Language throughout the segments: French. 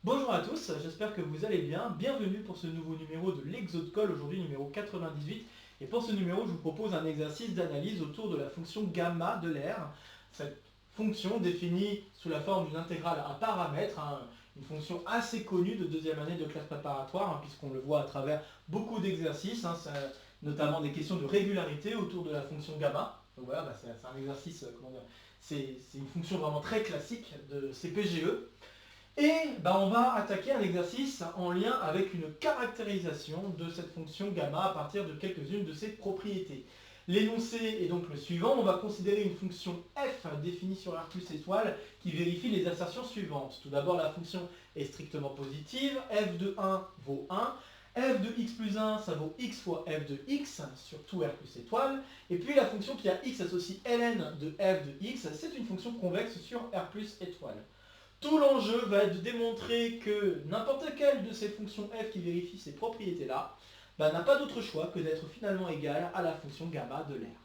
Bonjour à tous, j'espère que vous allez bien. Bienvenue pour ce nouveau numéro de l'Exode-Call, aujourd'hui numéro 98. Et pour ce numéro, je vous propose un exercice d'analyse autour de la fonction gamma de l'air. Cette fonction définie sous la forme d'une intégrale à paramètres, une fonction assez connue de deuxième année de classe préparatoire, puisqu'on le voit à travers beaucoup d'exercices, notamment des questions de régularité autour de la fonction gamma. Donc voilà, c'est un exercice, c'est une fonction vraiment très classique de CPGE. Et on va attaquer un exercice en lien avec une caractérisation de cette fonction gamma à partir de quelques-unes de ses propriétés. L'énoncé est donc le suivant. On va considérer une fonction f définie sur R plus étoile qui vérifie les assertions suivantes. Tout d'abord, la fonction est strictement positive. F de 1 vaut 1. F de x plus 1, ça vaut x fois f de x sur tout R plus étoile. Et puis la fonction qui a x associe ln de f de x, c'est une fonction convexe sur R plus étoile. Tout l'enjeu va être de démontrer que n'importe quelle de ces fonctions f qui vérifie ces propriétés-là n'a pas d'autre choix que d'être finalement égale à la fonction gamma de l'air.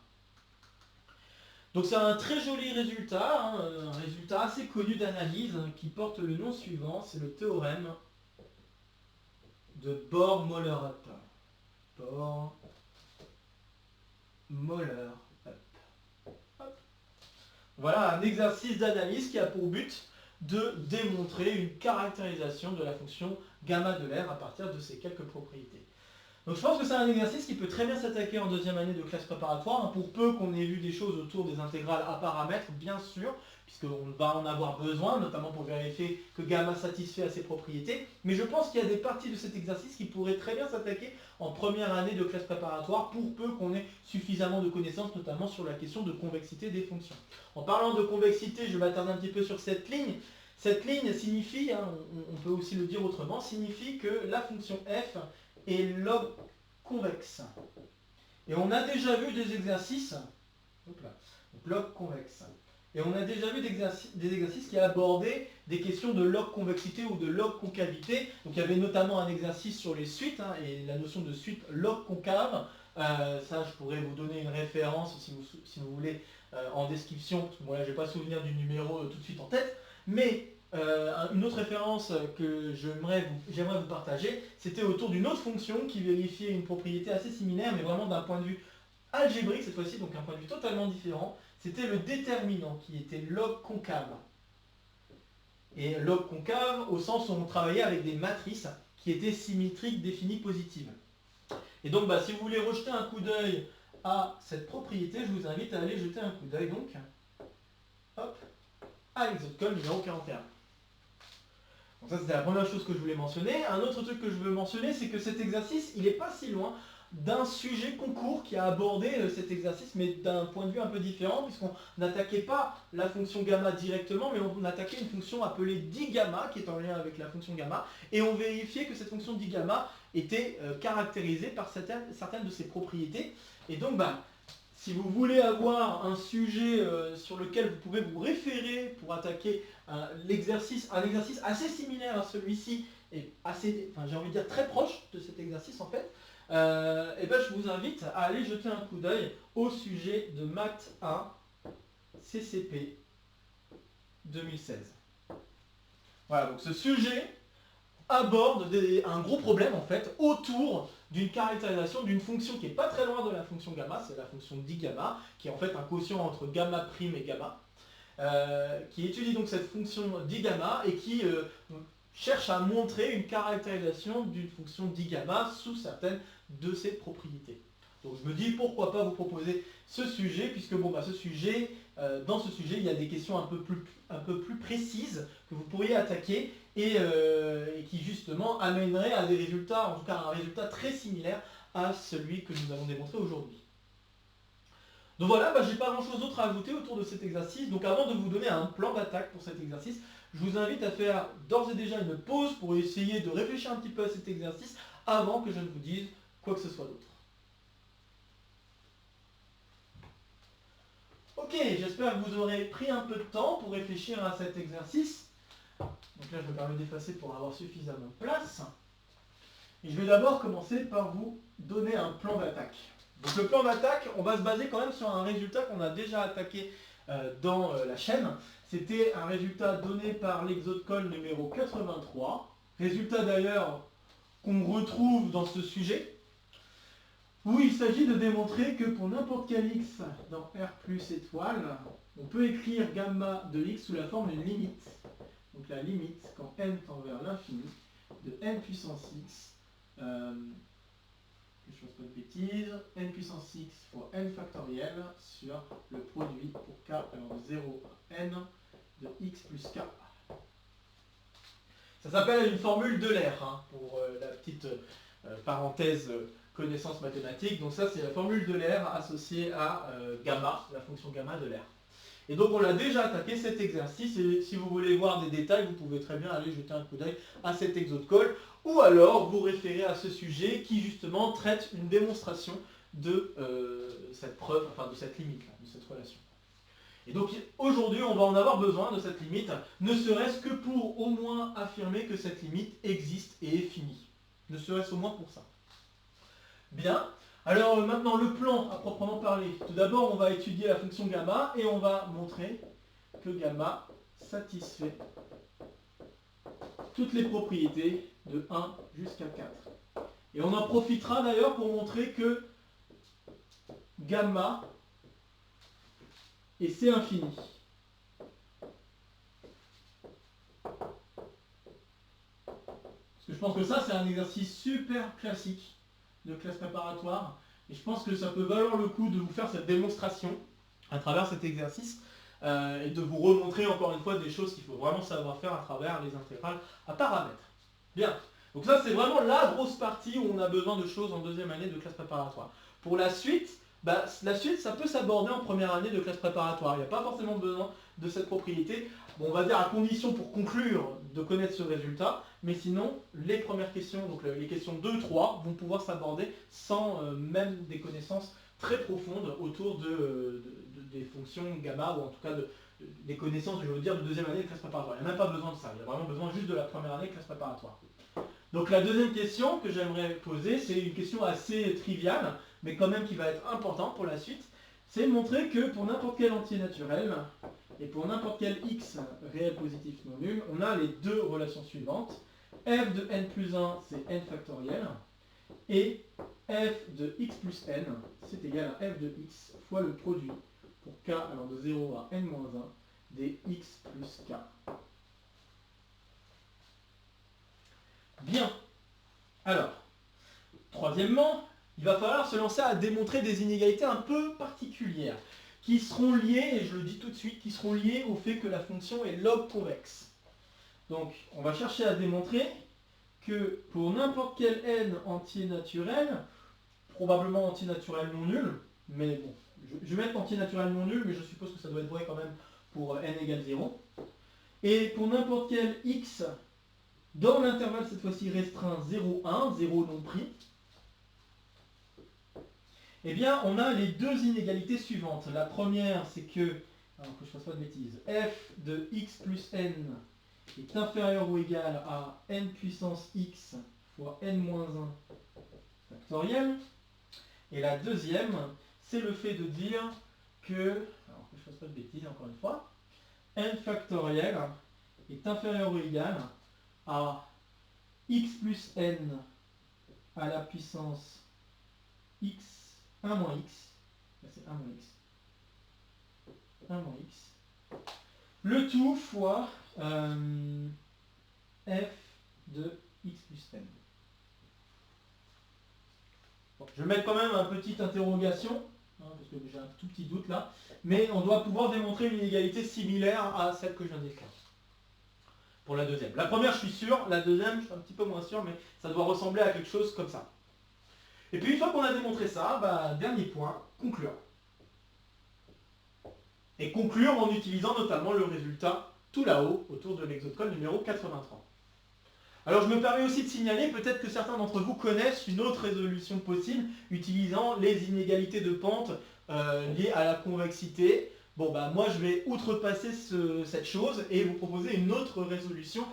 Donc c'est un très joli résultat, un résultat assez connu d'analyse qui porte le nom suivant, c'est le théorème de Bohr-Moller-Up. Bohr-Moller-Up. Voilà un exercice d'analyse qui a pour but de démontrer une caractérisation de la fonction gamma de l'air à partir de ces quelques propriétés. Donc je pense que c'est un exercice qui peut très bien s'attaquer en deuxième année de classe préparatoire, pour peu qu'on ait vu des choses autour des intégrales à paramètres, bien sûr, puisqu'on va en avoir besoin, notamment pour vérifier que gamma satisfait à ses propriétés. Mais je pense qu'il y a des parties de cet exercice qui pourraient très bien s'attaquer en première année de classe préparatoire, pour peu qu'on ait suffisamment de connaissances, notamment sur la question de convexité des fonctions. En parlant de convexité, je vais m'attarder un petit peu sur cette ligne. Cette ligne signifie, on peut aussi le dire autrement, signifie que la fonction f est log convexe. Et on a déjà vu des exercices, donc log convexe. Et on a déjà vu des exercices qui abordaient des questions de log convexité ou de log concavité. Donc il y avait notamment un exercice sur les suites, et la notion de suite log concave. Ça, je pourrais vous donner une référence si vous voulez en description, parce que moi là, je n'ai pas souvenir du numéro tout de suite en tête. Mais une autre référence que j'aimerais vous partager, c'était autour d'une autre fonction qui vérifiait une propriété assez similaire, mais vraiment d'un point de vue algébrique cette fois-ci, donc un point de vue totalement différent. C'était le déterminant qui était log concave. Et log concave au sens où on travaillait avec des matrices qui étaient symétriques définies positives. Et donc si vous voulez rejeter un coup d'œil à cette propriété, je vous invite à aller jeter un coup d'œil donc à l'Exode-Call numéro 41. Donc ça c'était la première chose que je voulais mentionner. Un autre truc que je veux mentionner, c'est que cet exercice, il n'est pas si loin d'un sujet concours qui a abordé cet exercice, mais d'un point de vue un peu différent, puisqu'on n'attaquait pas la fonction gamma directement, mais on attaquait une fonction appelée digamma, qui est en lien avec la fonction gamma, et on vérifiait que cette fonction digamma était caractérisée par certaines de ses propriétés. Et donc, si vous voulez avoir un sujet sur lequel vous pouvez vous référer pour attaquer un exercice assez similaire à celui-ci, et assez, j'ai envie de dire très proche de cet exercice en fait, je vous invite à aller jeter un coup d'œil au sujet de Math 1 CCP 2016. Voilà, donc ce sujet aborde un gros problème en fait autour d'une caractérisation d'une fonction qui n'est pas très loin de la fonction gamma, c'est la fonction digamma, qui est en fait un quotient entre gamma prime et gamma, qui étudie donc cette fonction digamma et qui cherche à montrer une caractérisation d'une fonction digamma sous certaines de ses propriétés. Donc je me dis pourquoi pas vous proposer ce sujet, puisque ce sujet, dans ce sujet, il y a des questions un peu plus précises que vous pourriez attaquer et qui justement amèneraient à des résultats, en tout cas à un résultat très similaire à celui que nous avons démontré aujourd'hui. Donc voilà, j'ai pas grand chose d'autre à ajouter autour de cet exercice. Donc avant de vous donner un plan d'attaque pour cet exercice, je vous invite à faire d'ores et déjà une pause pour essayer de réfléchir un petit peu à cet exercice avant que je ne vous dise quoi que ce soit d'autre. Ok, j'espère que vous aurez pris un peu de temps pour réfléchir à cet exercice. Donc là, je me permets d'effacer pour avoir suffisamment de place. Et je vais d'abord commencer par vous donner un plan d'attaque. Donc le plan d'attaque, on va se baser quand même sur un résultat qu'on a déjà attaqué dans la chaîne. C'était un résultat donné par l'exode call numéro 83. Résultat d'ailleurs qu'on retrouve dans ce sujet, où il s'agit de démontrer que pour n'importe quel x dans R plus étoile, on peut écrire gamma de x sous la forme d'une limite. Donc la limite, quand n tend vers l'infini, de n puissance x, que je ne fasse pas de bêtises, n puissance x fois n factoriel sur le produit pour k allant de 0 à n de x plus k. Ça s'appelle une formule d'Euler, hein, pour la petite parenthèse connaissance mathématique. Donc ça, c'est la formule d'Euler associée à gamma, la fonction gamma d'Euler. Et donc on l'a déjà attaqué cet exercice, et si vous voulez voir des détails, vous pouvez très bien aller jeter un coup d'œil à cet exode call, ou alors vous référer à ce sujet qui justement traite une démonstration de cette preuve, enfin de cette limite, de cette relation. Et donc aujourd'hui, on va en avoir besoin de cette limite, ne serait-ce que pour au moins affirmer que cette limite existe et est finie. Ne serait-ce au moins pour ça. Bien. Alors maintenant, le plan à proprement parler. Tout d'abord, on va étudier la fonction gamma et on va montrer que gamma satisfait toutes les propriétés de 1 jusqu'à 4. Et on en profitera d'ailleurs pour montrer que gamma et c'est infini. Parce que je pense que ça, c'est un exercice super classique de classe préparatoire. Et je pense que ça peut valoir le coup de vous faire cette démonstration à travers cet exercice et de vous remontrer encore une fois des choses qu'il faut vraiment savoir faire à travers les intégrales à paramètres. Bien. Donc ça, c'est vraiment la grosse partie où on a besoin de choses en deuxième année de classe préparatoire. Pour la suite, ça peut s'aborder en première année de classe préparatoire. Il n'y a pas forcément besoin de cette propriété. Bon, on va dire à condition pour conclure de connaître ce résultat, mais sinon, les premières questions, donc les questions 2, 3, vont pouvoir s'aborder sans même des connaissances très profondes autour des fonctions gamma, ou en tout cas des connaissances, je veux dire, de deuxième année de classe préparatoire. Il n'y a même pas besoin de ça, il y a vraiment besoin juste de la première année de classe préparatoire. Donc la deuxième question que j'aimerais poser, c'est une question assez triviale, mais quand même qui va être importante pour la suite, c'est de montrer que pour n'importe quel entier naturel, et pour n'importe quel x réel positif non nul, on a les deux relations suivantes. F de n plus 1, c'est n factoriel, et f de x plus n, c'est égal à f de x fois le produit pour k allant de 0 à n-1 des x plus k. Bien. Alors, troisièmement, il va falloir se lancer à démontrer des inégalités un peu particulières, qui seront liées, et je le dis tout de suite, qui seront liées au fait que la fonction est log convexe. Donc, on va chercher à démontrer que pour n'importe quel n entier naturel, probablement entier naturel non nul, mais bon, je vais mettre entier naturel non nul, mais je suppose que ça doit être vrai quand même pour n égale 0, et pour n'importe quel x, dans l'intervalle cette fois-ci restreint 0, 1, 0 non pris, eh bien on a les deux inégalités suivantes. La première, c'est que, alors que je ne fasse pas de bêtises, f de x plus n est inférieur ou égal à n puissance x fois n-1 factoriel. Et la deuxième, c'est le fait de dire que, alors que je ne fasse pas de bêtises encore une fois, n factoriel est inférieur ou égal à x plus n à la puissance x, 1 moins x, là c'est 1 moins x, 1 moins x, le tout fois f de x plus n. Bon, je vais mettre quand même une petite interrogation, hein, parce que j'ai un tout petit doute là, mais on doit pouvoir démontrer une inégalité similaire à celle que je viens d'écrire. Pour la deuxième. La première, je suis sûr, la deuxième, je suis un petit peu moins sûr, mais ça doit ressembler à quelque chose comme ça. Et puis une fois qu'on a démontré ça, dernier point, conclure. Et conclure en utilisant notamment le résultat tout là-haut, autour de l'exode call numéro 83. Alors je me permets aussi de signaler, peut-être que certains d'entre vous connaissent une autre résolution possible, utilisant les inégalités de pente liées à la convexité. Bon moi je vais outrepasser cette chose et vous proposer une autre résolution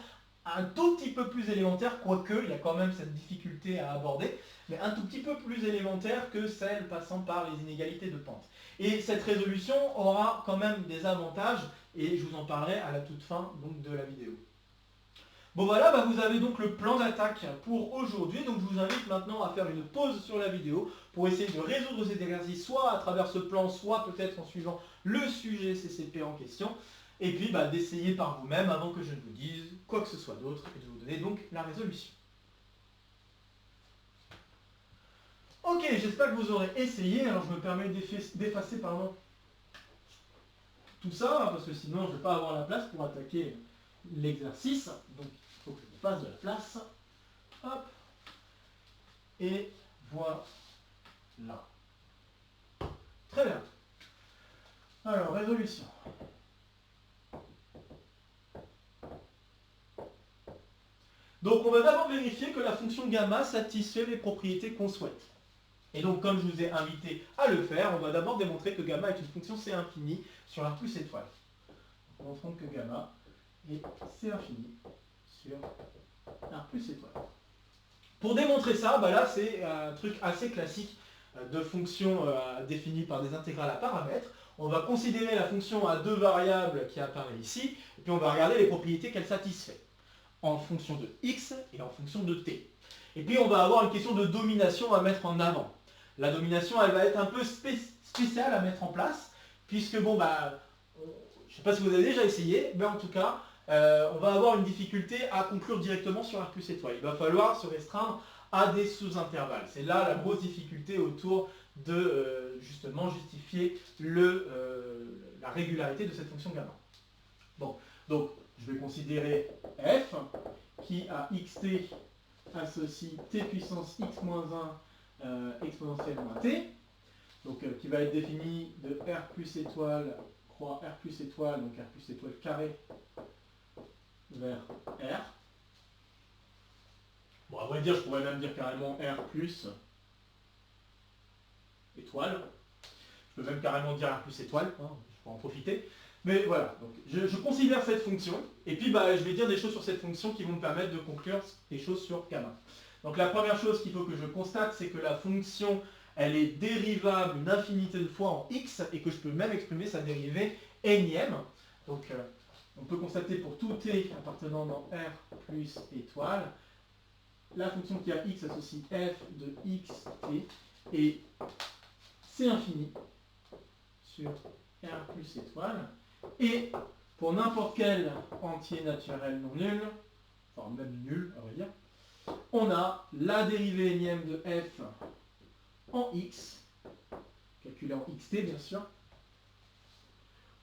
un tout petit peu plus élémentaire, quoique il y a quand même cette difficulté à aborder, mais un tout petit peu plus élémentaire que celle passant par les inégalités de pente. Et cette résolution aura quand même des avantages, et je vous en parlerai à la toute fin donc, de la vidéo. Bon voilà, vous avez donc le plan d'attaque pour aujourd'hui, donc je vous invite maintenant à faire une pause sur la vidéo pour essayer de résoudre cet exercice, soit à travers ce plan, soit peut-être en suivant le sujet CCP en question, et puis d'essayer par vous-même avant que je ne vous dise quoi que ce soit d'autre, et de vous donner donc la résolution. Ok, j'espère que vous aurez essayé, alors je me permets d'effacer tout ça, parce que sinon je ne vais pas avoir la place pour attaquer l'exercice, donc il faut que je me fasse de la place. Hop. Et voilà. Très bien. Alors, résolution. Donc on va d'abord vérifier que la fonction gamma satisfait les propriétés qu'on souhaite. Et donc comme je vous ai invité à le faire, on va d'abord démontrer que gamma est une fonction C infini sur R plus étoile. Montrons que gamma est C infini sur R plus étoile. Pour démontrer ça, là c'est un truc assez classique de fonctions définies par des intégrales à paramètres. On va considérer la fonction à deux variables qui apparaît ici, et puis on va regarder les propriétés qu'elle satisfait, en fonction de x et en fonction de t. Et puis on va avoir une question de domination à mettre en avant. La domination, elle va être un peu spéciale à mettre en place, puisque je ne sais pas si vous avez déjà essayé, mais en tout cas, on va avoir une difficulté à conclure directement sur R plus étoile. Il va falloir se restreindre à des sous-intervalles. C'est là la grosse difficulté autour de justement justifier la régularité de cette fonction gamma. Bon, donc je vais considérer f qui à xt associe t puissance x moins 1 exponentielle moins t, donc qui va être défini de R plus étoile croix R plus étoile, donc R plus étoile carré vers R. Bon, à vrai dire, je pourrais même dire carrément R plus étoile. Je peux même carrément dire R plus étoile, hein, je peux en profiter. Mais voilà, donc je considère cette fonction, et puis je vais dire des choses sur cette fonction qui vont me permettre de conclure des choses sur gamma. Donc la première chose qu'il faut que je constate, c'est que la fonction, elle est dérivable une infinité de fois en x, et que je peux même exprimer sa dérivée énième. Donc on peut constater pour tout t appartenant dans R plus étoile, la fonction qui a x associe f de xt et c'est infini sur R plus étoile. Et pour n'importe quel entier naturel non nul, enfin même nul à vrai dire, on a la dérivée énième de f en x, calculée en xt bien sûr.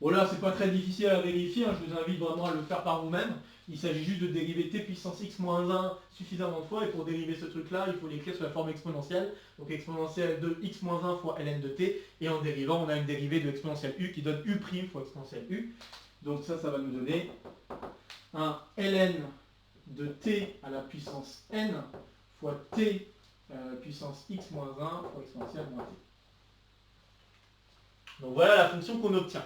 Bon là c'est pas très difficile à vérifier, hein, je vous invite vraiment à le faire par vous-même. Il s'agit juste de dériver t puissance x moins 1 suffisamment de fois, et pour dériver ce truc là, il faut l'écrire sous la forme exponentielle. Donc exponentielle de x moins 1 fois ln de t, et en dérivant on a une dérivée de exponentielle u qui donne u' fois exponentielle u. Donc ça va nous donner un ln de t à la puissance n fois t puissance x moins 1 fois exponentielle moins t. Donc voilà la fonction qu'on obtient.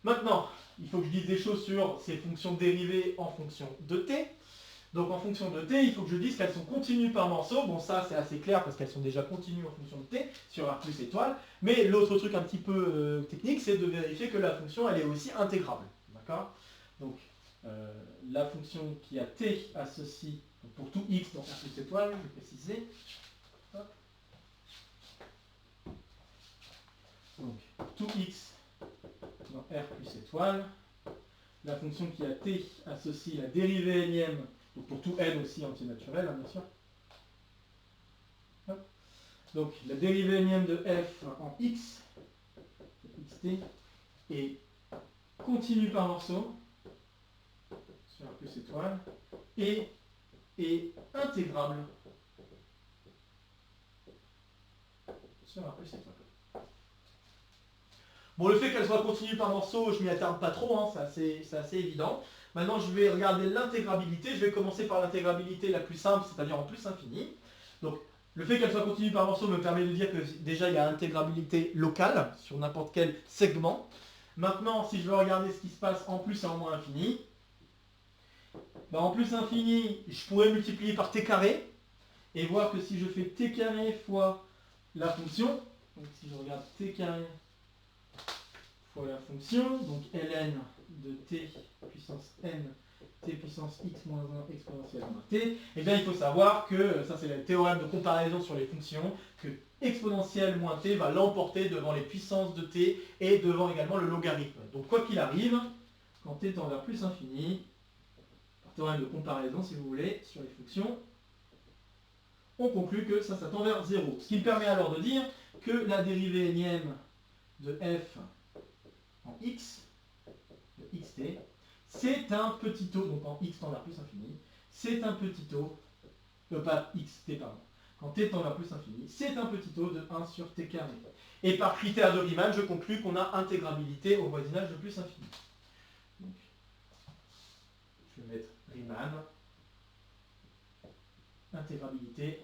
Maintenant, il faut que je dise des choses sur ces fonctions dérivées en fonction de t. Donc en fonction de t, il faut que je dise qu'elles sont continues par morceaux. Bon, ça c'est assez clair parce qu'elles sont déjà continues en fonction de t sur R plus étoile. Mais l'autre truc un petit peu technique, c'est de vérifier que la fonction, elle est aussi intégrable. D'accord? Donc la fonction qui a t associe, pour tout x dans R plus étoile, je vais préciser. Hop. Donc tout x dans R plus étoile, la fonction qui a t associe la dérivée énième, donc pour tout n aussi entier naturel, hein, bien sûr. Hop. Donc la dérivée énième de f en x, xt, est continue par morceau sur R plus étoile et est intégrable sur R plus étoile. Bon, le fait qu'elle soit continue par morceaux, je m'y attarde pas trop, hein, c'est assez évident. Maintenant, je vais regarder l'intégrabilité. Je vais commencer par l'intégrabilité la plus simple, c'est-à-dire en plus infini. Donc, le fait qu'elle soit continue par morceaux me permet de dire que déjà, il y a intégrabilité locale sur n'importe quel segment. Maintenant, si je veux regarder ce qui se passe en plus et en moins infini, Bah, en plus infini, je pourrais multiplier par t carré et voir que si je fais t carré fois la fonction, donc si je regarde t carré fois la fonction, donc ln de t puissance n, t puissance x moins 1 exponentielle moins t, et bien il faut savoir que, ça c'est le théorème de comparaison sur les fonctions, que exponentielle moins t va l'emporter devant les puissances de t et devant également le logarithme. Donc quoi qu'il arrive, quand t tend vers plus infini, par théorème de comparaison si vous voulez, sur les fonctions, on conclut que ça tend vers 0. Ce qui me permet alors de dire que la dérivée énième de f en x, de xt, c'est un petit taux, donc en x tend vers plus infini, c'est un petit taux, pas xt, pardon, quand t tend vers plus infini, c'est un petit taux de 1 sur t carré. Et par critère de Riemann, je conclus qu'on a intégrabilité au voisinage de plus infini. Donc, je vais mettre Riemann, intégrabilité,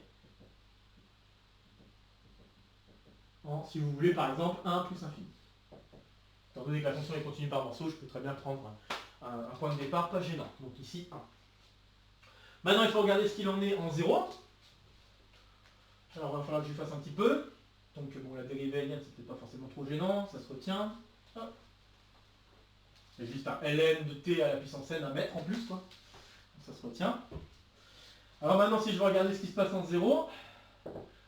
en, si vous voulez, par exemple, 1 plus infini. Étant donné que la fonction est continue par morceaux, je peux très bien prendre un point de départ pas gênant. Donc ici, 1. Maintenant, il faut regarder ce qu'il en est en 0. Alors, il va falloir que je fasse un petit peu. Donc, bon, la dérivée énième, c'était pas forcément trop gênant, ça se retient. Hop. C'est juste un ln de t à la puissance n à mettre en plus, quoi. Donc, ça se retient. Alors maintenant, si je veux regarder ce qui se passe en 0,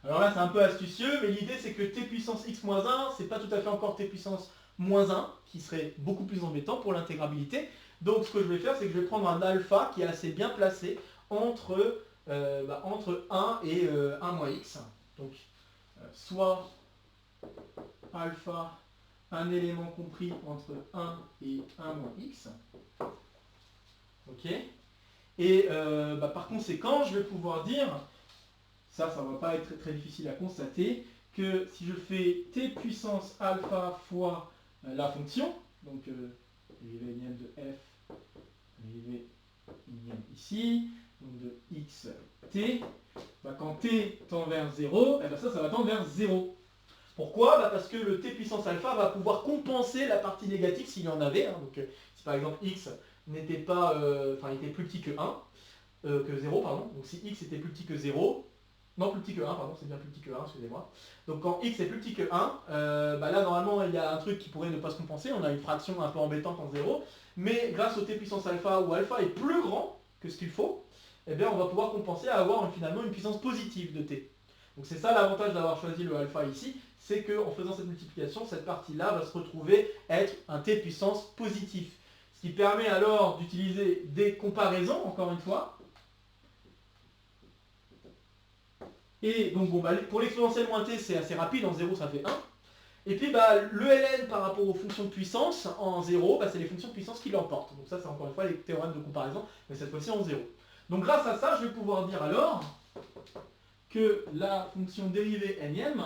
alors là, c'est un peu astucieux, mais l'idée, c'est que t puissance x moins 1, c'est pas tout à fait encore t puissance moins 1, qui serait beaucoup plus embêtant pour l'intégrabilité. Donc, ce que je vais faire, c'est que je vais prendre un alpha qui est assez bien placé entre 1 et 1 moins x. Donc, soit alpha, un élément compris entre 1 et 1 moins x. Ok. Et par conséquent, je vais pouvoir dire, ça ne va pas être très, très difficile à constater, que si je fais t puissance alpha fois la fonction, donc dérivée énième de f, dérivée énième ici, donc de xt, quand t tend vers 0, et ça va tendre vers 0. Pourquoi? Parce que le t puissance alpha va pouvoir compenser la partie négative s'il y en avait. Hein. Donc si par exemple x n'était pas, il était plus petit que 1, que 0, pardon. Donc si x était plus petit que 0, non plus petit que 1, pardon, c'est bien plus petit que 1, excusez-moi. Donc quand x est plus petit que 1, là normalement il y a un truc qui pourrait ne pas se compenser, on a une fraction un peu embêtante en 0, mais grâce au t puissance alpha, où alpha est plus grand que ce qu'il faut, eh bien on va pouvoir compenser à avoir finalement une puissance positive de t. Donc c'est ça l'avantage d'avoir choisi le alpha ici, c'est qu'en faisant cette multiplication, cette partie-là va se retrouver être un t puissance positif. Ce qui permet alors d'utiliser des comparaisons, encore une fois. Et donc bon, pour l'exponentielle moins t, c'est assez rapide, en 0 ça fait 1. Et puis le ln par rapport aux fonctions de puissance, en 0, c'est les fonctions de puissance qui l'emportent. Donc ça c'est encore une fois les théorèmes de comparaison, mais cette fois-ci en 0. Donc grâce à ça, je vais pouvoir dire alors que la fonction dérivée énième,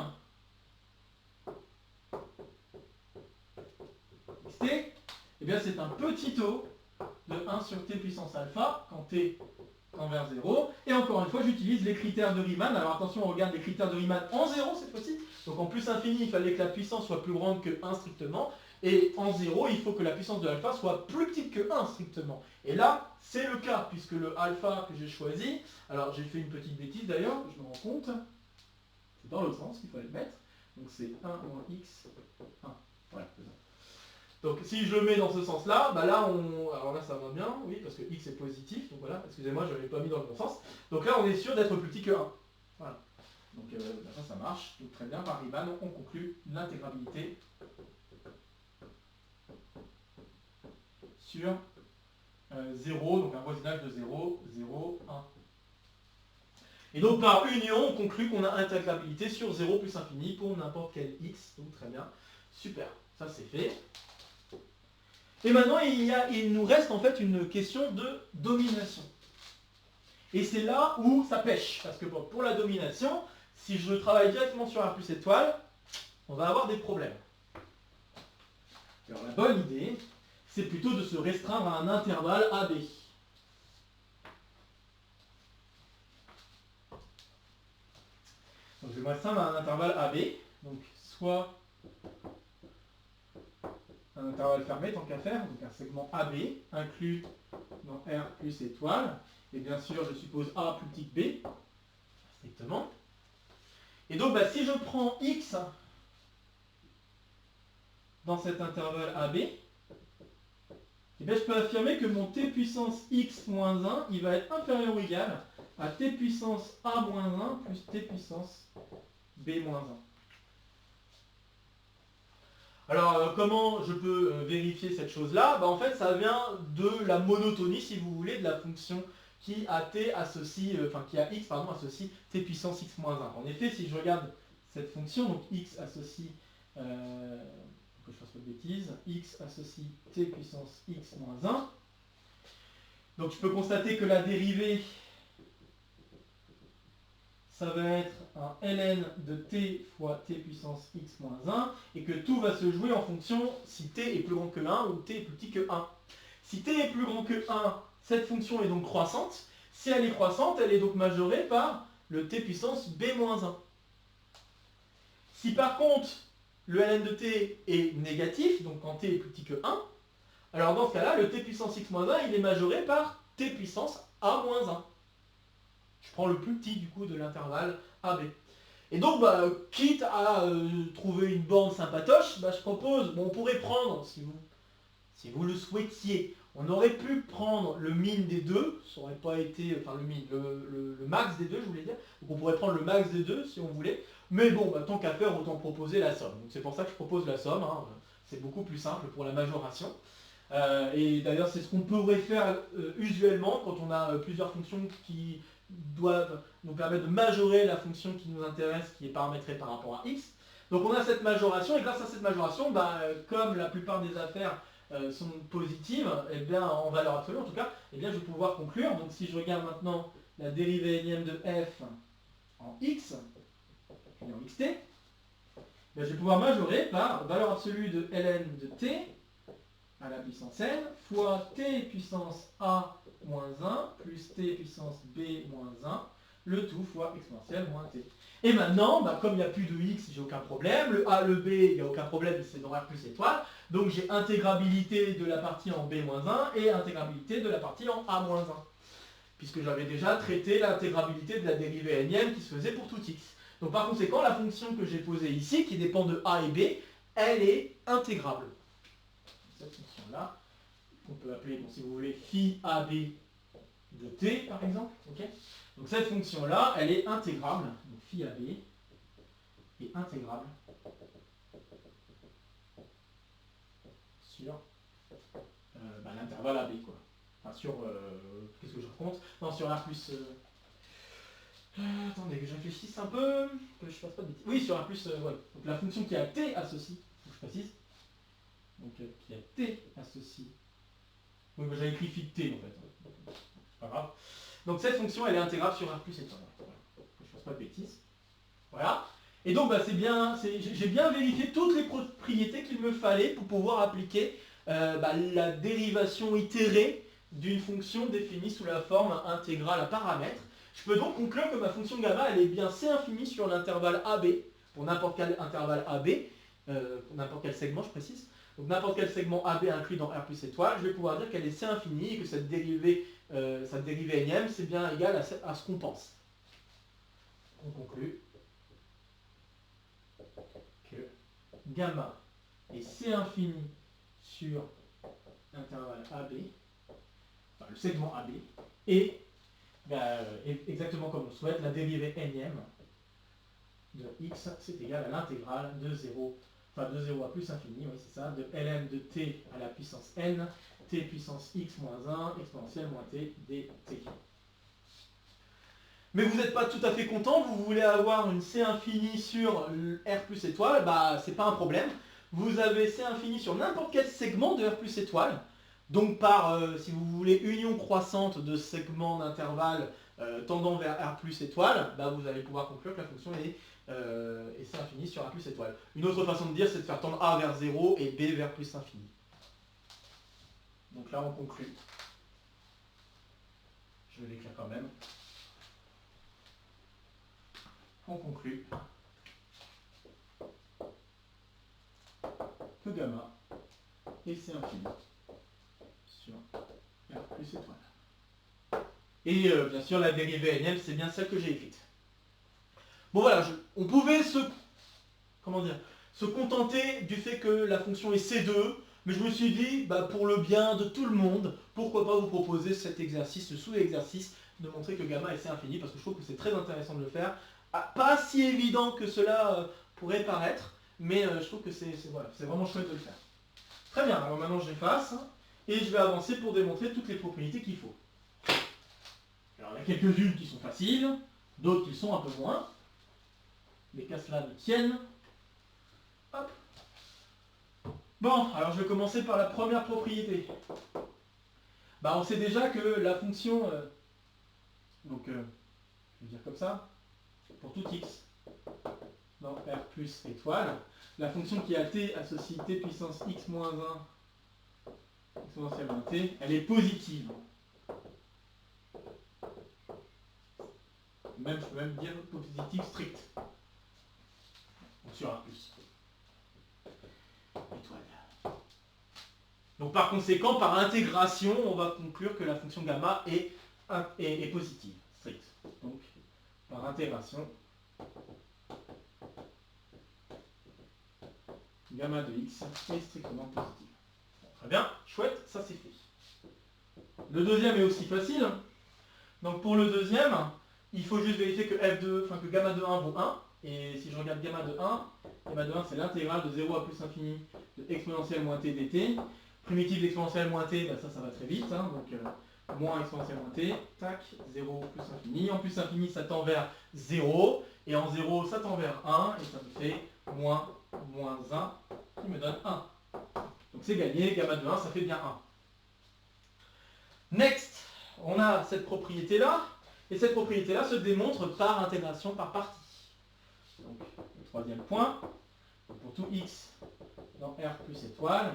xt, eh bien c'est un petit taux de 1 sur t puissance alpha quand t tend vers 0. Et encore une fois, j'utilise les critères de Riemann. Alors attention, on regarde les critères de Riemann en 0 cette fois-ci. Donc en plus infini, il fallait que la puissance soit plus grande que 1 strictement. Et en 0, il faut que la puissance de alpha soit plus petite que 1 strictement. Et là, c'est le cas, puisque le alpha que j'ai choisi, alors j'ai fait une petite bêtise d'ailleurs, je me rends compte, c'est dans l'autre sens qu'il fallait le mettre. Donc c'est 1 moins x, 1. Voilà, c'est ça. Donc si je le mets dans ce sens-là, alors là ça va bien, oui, parce que x est positif, donc voilà, excusez-moi, je ne l'avais pas mis dans le bon sens. Donc là on est sûr d'être plus petit que 1. Voilà. Donc ça marche, donc très bien, par Riemann, on conclut l'intégrabilité sur 0, donc un voisinage de 0, 0, 1. Et donc par union, on conclut qu'on a intégrabilité sur 0 plus infini pour n'importe quel x, donc très bien, super, ça c'est fait. Et maintenant, il nous reste en fait une question de domination. Et c'est là où ça pêche. Parce que pour la domination, si je travaille directement sur R plus étoile, on va avoir des problèmes. Alors la bonne idée, c'est plutôt de se restreindre à un intervalle AB. Donc je vais me restreindre à un intervalle AB. Donc soit un intervalle fermé tant qu'à faire, donc un segment AB inclus dans R plus étoile, et bien sûr je suppose A plus petit que B, strictement. Et donc bah, si je prends X dans cet intervalle AB, eh bien, je peux affirmer que mon t puissance x moins 1, il va être inférieur ou égal à t puissance a moins 1 plus t puissance b moins 1. Alors, comment je peux vérifier cette chose-là? En fait, ça vient de la monotonie, si vous voulez, de la fonction qui à t associe, qui à x, pardon, associe t puissance x moins 1. En effet, si je regarde cette fonction, donc x associe, que je fasse pas de bêtises, x associe t puissance x moins 1. Donc je peux constater que la dérivée, ça va être un ln de t fois t puissance x moins 1, et que tout va se jouer en fonction si t est plus grand que 1 ou t est plus petit que 1. Si t est plus grand que 1, cette fonction est donc croissante. Si elle est croissante, elle est donc majorée par le t puissance b moins 1. Si par contre, le ln de t est négatif, donc quand t est plus petit que 1, alors dans ce cas-là, le t puissance x moins 1, il est majoré par t puissance a moins 1. Je prends le plus petit du coup de l'intervalle AB. Et donc, quitte à trouver une borne sympatoche, je propose, on pourrait prendre, si vous le souhaitiez, on aurait pu prendre le min des deux, ça aurait pas été, enfin le max des deux, je voulais dire, donc on pourrait prendre le max des deux si on voulait, mais bon, tant qu'à faire, autant proposer la somme. Donc c'est pour ça que je propose la somme, hein. C'est beaucoup plus simple pour la majoration. Et d'ailleurs, c'est ce qu'on pourrait faire usuellement quand on a plusieurs fonctions qui doivent nous permettre de majorer la fonction qui nous intéresse, qui est paramétrée par rapport à x. Donc on a cette majoration, et grâce à cette majoration, comme la plupart des affaires sont positives, et bien, en valeur absolue en tout cas, et bien, je vais pouvoir conclure. Donc si je regarde maintenant la dérivée énième de f en x, puis en xt, je vais pouvoir majorer par valeur absolue de ln de t à la puissance n fois t puissance a moins 1 plus t puissance b moins 1, le tout fois exponentielle moins t. Et maintenant, comme il n'y a plus de x, j'ai aucun problème. Le a, le b, il n'y a aucun problème, c'est dans R plus étoile. Donc j'ai intégrabilité de la partie en b moins 1 et intégrabilité de la partie en a moins 1. Puisque j'avais déjà traité l'intégrabilité de la dérivée énième qui se faisait pour tout x. Donc par conséquent, la fonction que j'ai posée ici, qui dépend de a et b, elle est intégrable. Cette fonction-là, qu'on peut appeler, si vous voulez, phi AB de t, par exemple. Okay, donc cette fonction-là, elle est intégrable. Donc phi AB est intégrable sur l'intervalle AB, quoi. Enfin, sur... qu'est-ce que je raconte? Non, sur R plus... attendez, que je réfléchisse un peu, que je fasse pas de bêtises. Oui, sur R plus... ouais. Donc la fonction qui a t associée, faut que je précise. Donc qui a t associé. Oui, j'avais écrit phi de t en fait. C'est pas grave. Donc cette fonction, elle est intégrable sur R plus étoile. Voilà. Que je fasse pas de bêtises. Voilà. Et donc c'est bien, j'ai bien vérifié toutes les propriétés qu'il me fallait pour pouvoir appliquer la dérivation itérée d'une fonction définie sous la forme intégrale à paramètres. Je peux donc conclure que ma fonction gamma, elle est bien C infini sur l'intervalle AB, pour n'importe quel intervalle AB, pour n'importe quel segment, je précise. Donc n'importe quel segment AB inclus dans R plus étoile, je vais pouvoir dire qu'elle est C infini et que cette dérivée énième, c'est bien égal à ce qu'on pense. On conclut que gamma est C infini sur l'intervalle AB, enfin, le segment AB, et exactement comme on souhaite, la dérivée énième de x, c'est égal à l'intégrale de 0, enfin de 0 à plus infini, oui c'est ça, de ln de t à la puissance n, t puissance x moins 1, exponentielle moins t, dt. Mais vous n'êtes pas tout à fait content, vous voulez avoir une C infinie sur R plus étoile, c'est pas un problème. Vous avez C infini sur n'importe quel segment de R plus étoile, donc par, si vous voulez, union croissante de segments d'intervalle tendant vers R plus étoile, vous allez pouvoir conclure que la fonction est C infini sur R plus étoile. Une autre façon de dire, c'est de faire tendre A vers 0 et B vers plus infini. Donc là, on conclut. Je vais l'écrire quand même. On conclut que gamma est C infini sur R plus étoile. Et bien sûr, la dérivée nm, c'est bien celle que j'ai écrite. Bon voilà, on pouvait se contenter du fait que la fonction est C2, mais je me suis dit, bah, pour le bien de tout le monde, pourquoi pas vous proposer cet exercice, ce sous-exercice, de montrer que gamma est C infini, parce que je trouve que c'est très intéressant de le faire. Ah, pas si évident que cela pourrait paraître, mais je trouve que c'est vraiment chouette de le faire. Très bien, alors maintenant je l'efface, et je vais avancer pour démontrer toutes les propriétés qu'il faut. Alors il y a quelques-unes qui sont faciles, d'autres qui sont un peu moins. Mais qu'à cela ne tienne. Hop. Bon, alors je vais commencer par la première propriété. Bah, on sait déjà que la fonction, je vais dire comme ça, pour tout x dans R plus étoile, la fonction qui a t associe t puissance x moins 1 exponentielle moins t, elle est positive. Même, je peux même dire positive stricte. Donc sur R plus étoile. Donc par conséquent, par intégration, on va conclure que la fonction gamma est positive, stricte. Donc par intégration, gamma de x est strictement positive. Bon, très bien, chouette, ça c'est fait. Le deuxième est aussi facile. Donc pour le deuxième, il faut juste vérifier que que gamma de 1 vaut 1. Et si je regarde gamma de 1 c'est l'intégrale de 0 à plus infini de exponentielle moins t dt. Primitive d'exponentielle moins t, bah ça va très vite, hein, donc moins exponentielle moins t, tac, 0 plus infini. En plus infini, ça tend vers 0, et en 0, ça tend vers 1, et ça me fait moins 1, qui me donne 1. Donc c'est gagné, gamma de 1, ça fait bien 1. Next, on a cette propriété-là, et cette propriété-là se démontre par intégration par partie. Donc le troisième point, pour tout x dans R plus étoile,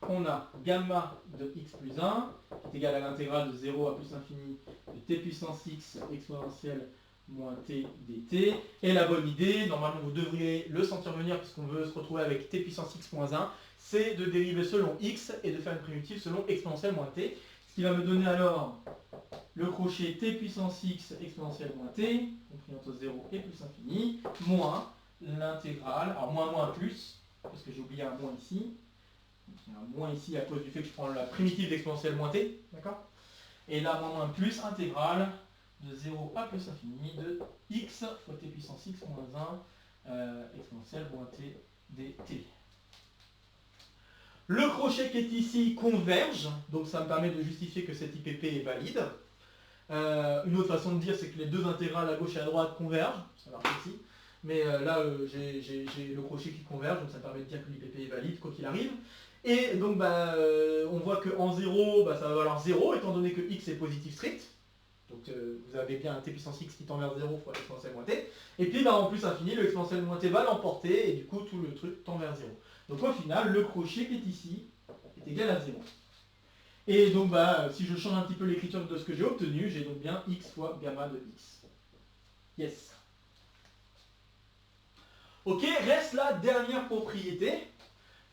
on a gamma de x plus 1 qui est égal à l'intégrale de 0 à plus infini de t puissance x exponentielle moins t dt. Et la bonne idée, normalement vous devriez le sentir venir puisqu'on veut se retrouver avec t puissance x moins 1, c'est de dériver selon x et de faire une primitive selon exponentielle moins t. Ce qui va me donner alors le crochet t puissance x exponentielle moins t, compris entre 0 et plus infini, moins l'intégrale, alors moins plus, parce que j'ai oublié un moins ici. Il y a un moins ici à cause du fait que je prends la primitive d'exponentielle moins t, d'accord? Et là, moins plus, intégrale de 0 à plus infini de x fois t puissance x moins 1 exponentielle moins t dt. Le crochet qui est ici converge, donc ça me permet de justifier que cette IPP est valide. Une autre façon de dire, c'est que les deux intégrales à gauche et à droite convergent, ça marche aussi. Mais là, j'ai le crochet qui converge, donc ça permet de dire que l'IPP est valide, quoi qu'il arrive. Et donc, on voit qu'en 0, ça va valoir 0, étant donné que x est positif strict. Donc, vous avez bien un t puissance x qui tend vers 0 fois l'exponentielle moins t. Et puis, en plus infini, l'exponentielle moins t va l'emporter, et du coup, tout le truc tend vers 0. Donc, au final, le crochet qui est ici est égal à 0. Et donc, si je change un petit peu l'écriture de ce que j'ai obtenu, j'ai donc bien x fois gamma de x. Yes. Ok, reste la dernière propriété,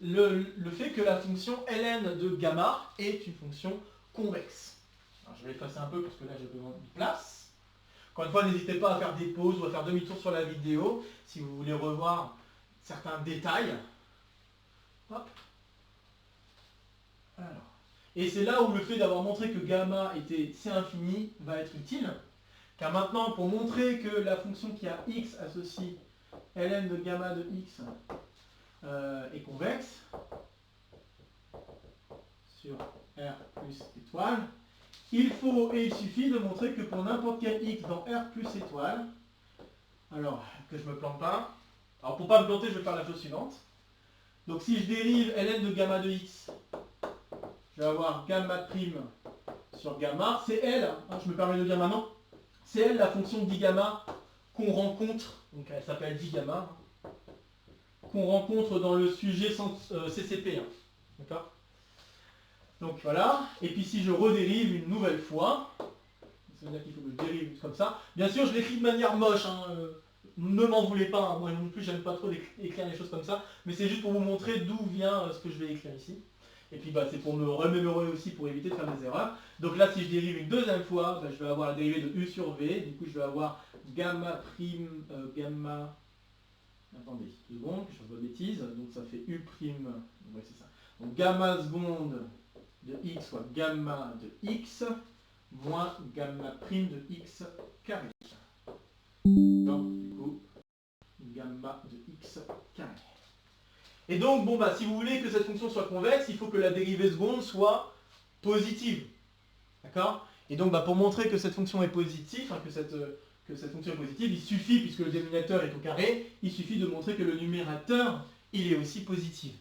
le fait que la fonction ln de gamma est une fonction convexe. Alors, je vais effacer un peu parce que là j'ai besoin de place. Encore une fois, n'hésitez pas à faire des pauses ou à faire demi-tour sur la vidéo si vous voulez revoir certains détails. Hop. Alors. Et c'est là où le fait d'avoir montré que gamma était C infini va être utile. Car maintenant, pour montrer que la fonction qui a x associe ln de gamma de x est convexe sur R plus étoile, il suffit de montrer que pour n'importe quel x dans R plus étoile, alors que je me plante pas, alors pour pas me planter, je vais faire la chose suivante. Donc si je dérive ln de gamma de x, je vais avoir gamma prime sur gamma, c'est elle, je me permets de dire maintenant, c'est elle la fonction digamma qu'on rencontre, donc elle s'appelle digamma, qu'on rencontre dans le sujet CCP. D'accord? Donc voilà, et puis si je redérive une nouvelle fois, ça veut dire qu'il faut que je dérive comme ça. Bien sûr, je l'écris de manière moche, ne m'en voulez pas, moi non plus j'aime pas trop écrire les choses comme ça, mais c'est juste pour vous montrer d'où vient ce que je vais écrire ici. Et puis c'est pour me remémorer aussi, pour éviter de faire des erreurs. Donc là, si je dérive une deuxième fois, je vais avoir la dérivée de U sur V. Du coup, je vais avoir gamma prime, attendez, 2 secondes, que je fasse pas de bêtises. Donc ça fait U prime, ouais, c'est ça. Donc gamma seconde de X soit gamma de X moins gamma prime de X carré. Donc, du coup, gamma de X carré. Et donc, si vous voulez que cette fonction soit convexe, il faut que la dérivée seconde soit positive. D'accord? Et donc, pour montrer que cette fonction est positive, que cette fonction est positive, il suffit, puisque le dénominateur est au carré, il suffit de montrer que le numérateur, il est aussi positif.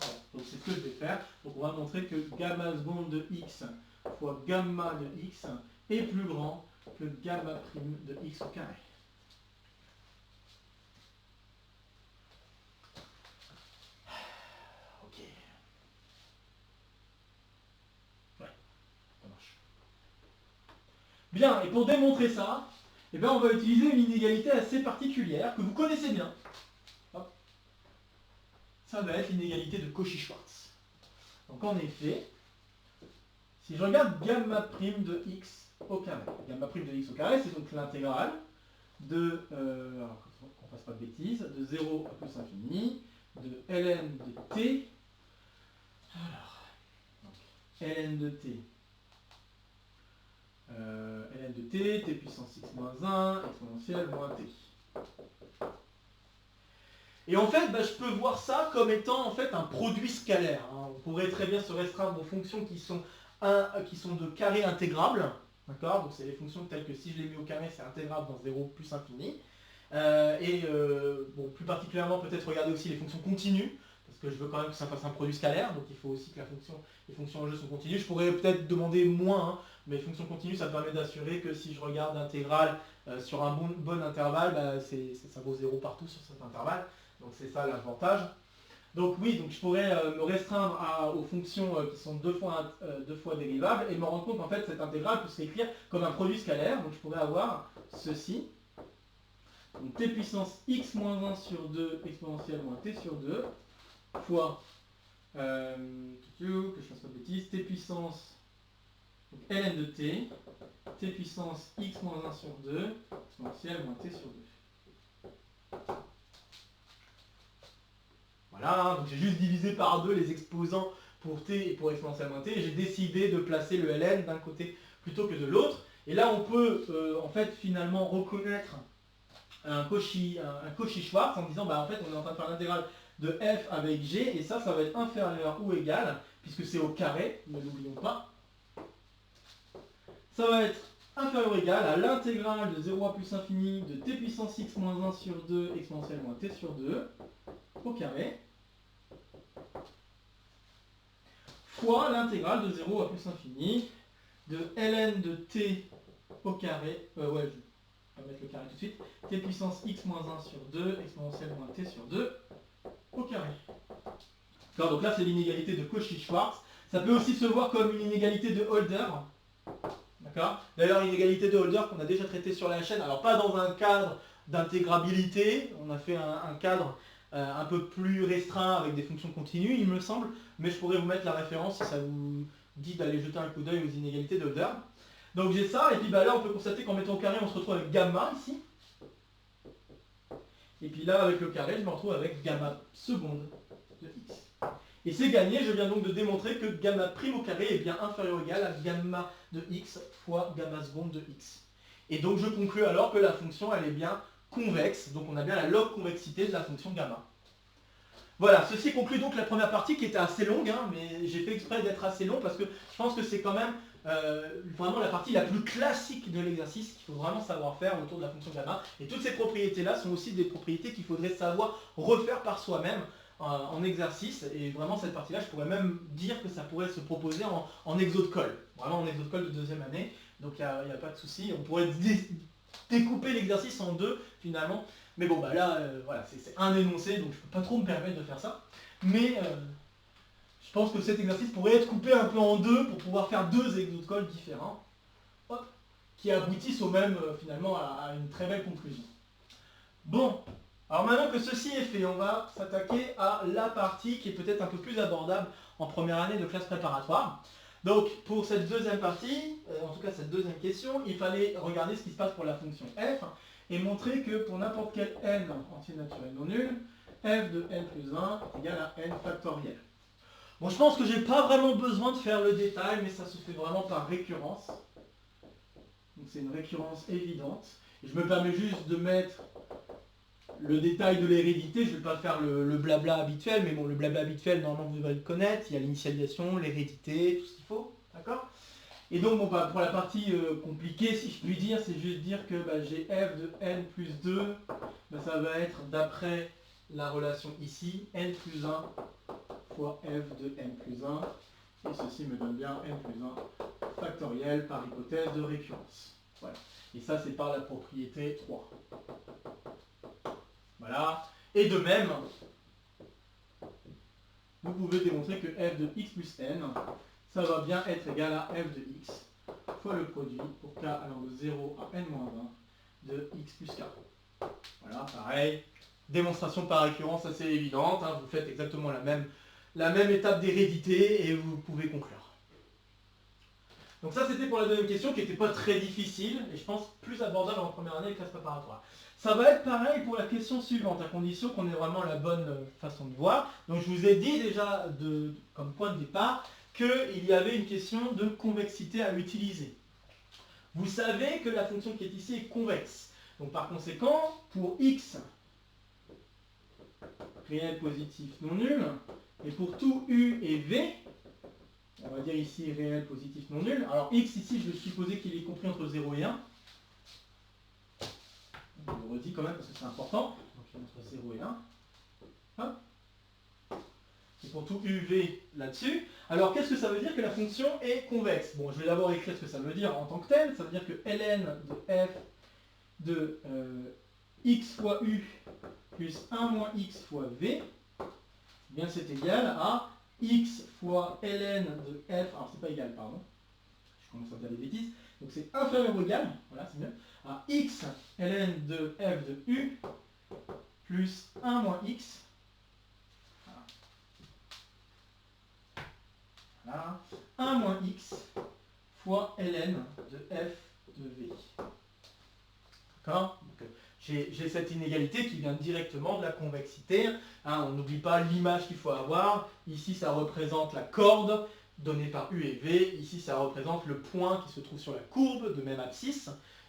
Voilà. Donc, c'est ce que je vais faire. Donc, on va montrer que gamma seconde de x fois gamma de x est plus grand que gamma prime de x au carré. Ok. Ouais, ça marche. Bien, et pour démontrer ça, on va utiliser une inégalité assez particulière que vous connaissez bien. Hop. Ça va être l'inégalité de Cauchy-Schwarz. Donc en effet, si je regarde gamma prime de x au carré, gamma prime de x au carré, c'est donc l'intégrale de, alors qu'on ne fasse pas de bêtises, de 0 à plus infini, de ln de t, alors, donc, ln de t, ln de t, t puissance x moins 1, exponentielle moins t. Et en fait, je peux voir ça comme étant en fait un produit scalaire. Hein. On pourrait très bien se restreindre aux fonctions qui sont de carré intégrable. D'accord? Donc c'est les fonctions telles que si je les mets au carré, c'est intégrable dans 0 plus infini. Plus particulièrement, peut-être regarder aussi les fonctions continues, parce que je veux quand même que ça fasse un produit scalaire, donc il faut aussi que les fonctions en jeu sont continues. Je pourrais peut-être demander moins, hein, mais fonctions continues, ça me permet d'assurer que si je regarde l'intégrale sur un bon intervalle, ça vaut 0 partout sur cet intervalle. Donc c'est ça l'avantage. Donc oui, donc je pourrais me restreindre aux fonctions qui sont deux fois dérivables et me rendre compte qu'en fait cette intégrale peut s'écrire comme un produit scalaire. Donc je pourrais avoir ceci. Donc t puissance x moins 1 sur 2 exponentielle moins t sur 2 fois, que je fasse pas de bêtises, t puissance donc ln de t, t puissance x moins 1 sur 2 exponentielle moins t sur 2. Voilà, donc j'ai juste divisé par 2 les exposants pour t et pour exponentielle moins t, et j'ai décidé de placer le ln d'un côté plutôt que de l'autre. Et là, on peut en fait finalement reconnaître un Cauchy-Schwarz en disant, en fait, on est en train de faire l'intégrale de f avec g, et ça va être inférieur ou égal, puisque c'est au carré, ne l'oublions pas. Ça va être inférieur ou égal à l'intégrale de 0 à plus infini de t puissance x moins 1 sur 2 exponentielle moins t sur 2 au carré, fois l'intégrale de 0 à plus infini de ln de t au carré, je vais mettre le carré tout de suite, t puissance x moins 1 sur 2 exponentielle moins t sur 2 au carré. Donc là c'est l'inégalité de Cauchy-Schwarz. Ça peut aussi se voir comme une inégalité de Holder. D'accord. D'ailleurs, l'inégalité de Holder qu'on a déjà traité sur la chaîne, alors pas dans un cadre d'intégrabilité, on a fait un cadre un peu plus restreint avec des fonctions continues, il me semble, mais je pourrais vous mettre la référence si ça vous dit d'aller jeter un coup d'œil aux inégalités de Holder. Donc j'ai ça, et puis là on peut constater qu'en mettant au carré, on se retrouve avec gamma ici. Et puis là, avec le carré, je me retrouve avec gamma seconde de x. Et c'est gagné, je viens donc de démontrer que gamma prime au carré est bien inférieur ou égal à gamma de x fois gamma seconde de x. Et donc je conclus alors que la fonction, elle est bien convexe, donc on a bien la log convexité de la fonction gamma. Voilà, ceci conclut donc la première partie qui était assez longue, hein, mais j'ai fait exprès d'être assez long parce que je pense que c'est quand même vraiment la partie la plus classique de l'exercice qu'il faut vraiment savoir faire autour de la fonction gamma. Et toutes ces propriétés-là sont aussi des propriétés qu'il faudrait savoir refaire par soi-même en exercice. Et vraiment cette partie-là, je pourrais même dire que ça pourrait se proposer en exo de colle. Vraiment en exo de colle de deuxième année. Donc il n'y a pas de souci. On pourrait découper l'exercice en deux finalement. Mais bon, là, voilà, c'est un énoncé, donc je ne peux pas trop me permettre de faire ça. Mais je pense que cet exercice pourrait être coupé un peu en deux pour pouvoir faire deux exos de colle différents, qui aboutissent au même, finalement, à une très belle conclusion. Bon, Alors maintenant que ceci est fait, on va s'attaquer à la partie qui est peut-être un peu plus abordable en première année de classe préparatoire. Donc pour cette deuxième partie, en tout cas cette deuxième question, il fallait regarder ce qui se passe pour la fonction f et montrer que pour n'importe quel n entier naturel non nul, f de n plus 1 est égal à n factoriel. Bon, je pense que j'ai pas vraiment besoin de faire le détail, mais ça se fait vraiment par récurrence. Donc c'est une récurrence évidente. Et je me permets juste de mettre le détail de l'hérédité, je ne vais pas faire le blabla habituel, mais bon, le blabla habituel, normalement, vous devrez le connaître. Il y a l'initialisation, l'hérédité, tout ce qu'il faut, d'accord? Et donc, bon, bah, pour la partie compliquée, si je puis dire, c'est juste dire que bah, j'ai f de n plus 2, bah, ça va être d'après la relation ici, n plus 1 fois f de n plus 1, et ceci me donne bien n plus 1 factoriel par hypothèse de récurrence. Voilà. Et ça, c'est par la propriété 3. Voilà. Et de même, vous pouvez démontrer que f de x plus n, ça va bien être égal à f de x fois le produit pour k allant de 0 à n-1 de x plus k. Voilà, pareil. Démonstration par récurrence assez évidente. Hein, vous faites exactement la même étape d'hérédité et vous pouvez conclure. Donc ça, c'était pour la deuxième question qui n'était pas très difficile et je pense plus abordable en première année de classe préparatoire. Ça va être pareil pour la question suivante, à condition qu'on ait vraiment la bonne façon de voir. Donc je vous ai dit déjà, comme point de départ, qu'il y avait une question de convexité à utiliser. Vous savez que la fonction qui est ici est convexe. Donc par conséquent, pour x réel positif non nul, et pour tout u et v, on va dire ici réel positif non nul. Alors x ici, je vais supposer qu'il est compris entre 0 et 1. Je le redis quand même parce que c'est important. Donc il est entre 0 et 1. Hop. Et pour tout uv là-dessus. Alors qu'est-ce que ça veut dire que la fonction est convexe? Bon, je vais d'abord écrire ce que ça veut dire en tant que tel. Ça veut dire que ln de f de x fois u plus 1 moins x fois v, eh bien c'est égal à x fois ln de f, alors c'est pas égal, pardon, je commence à dire des bêtises, donc c'est inférieur ou égal, voilà c'est mieux, à x ln de f de u plus 1 moins x, voilà, 1 moins x fois ln de f de v. D'accord? J'ai cette inégalité qui vient directement de la convexité. Hein, on n'oublie pas l'image qu'il faut avoir. Ici, ça représente la corde donnée par U et V. Ici, ça représente le point qui se trouve sur la courbe de même abscisse.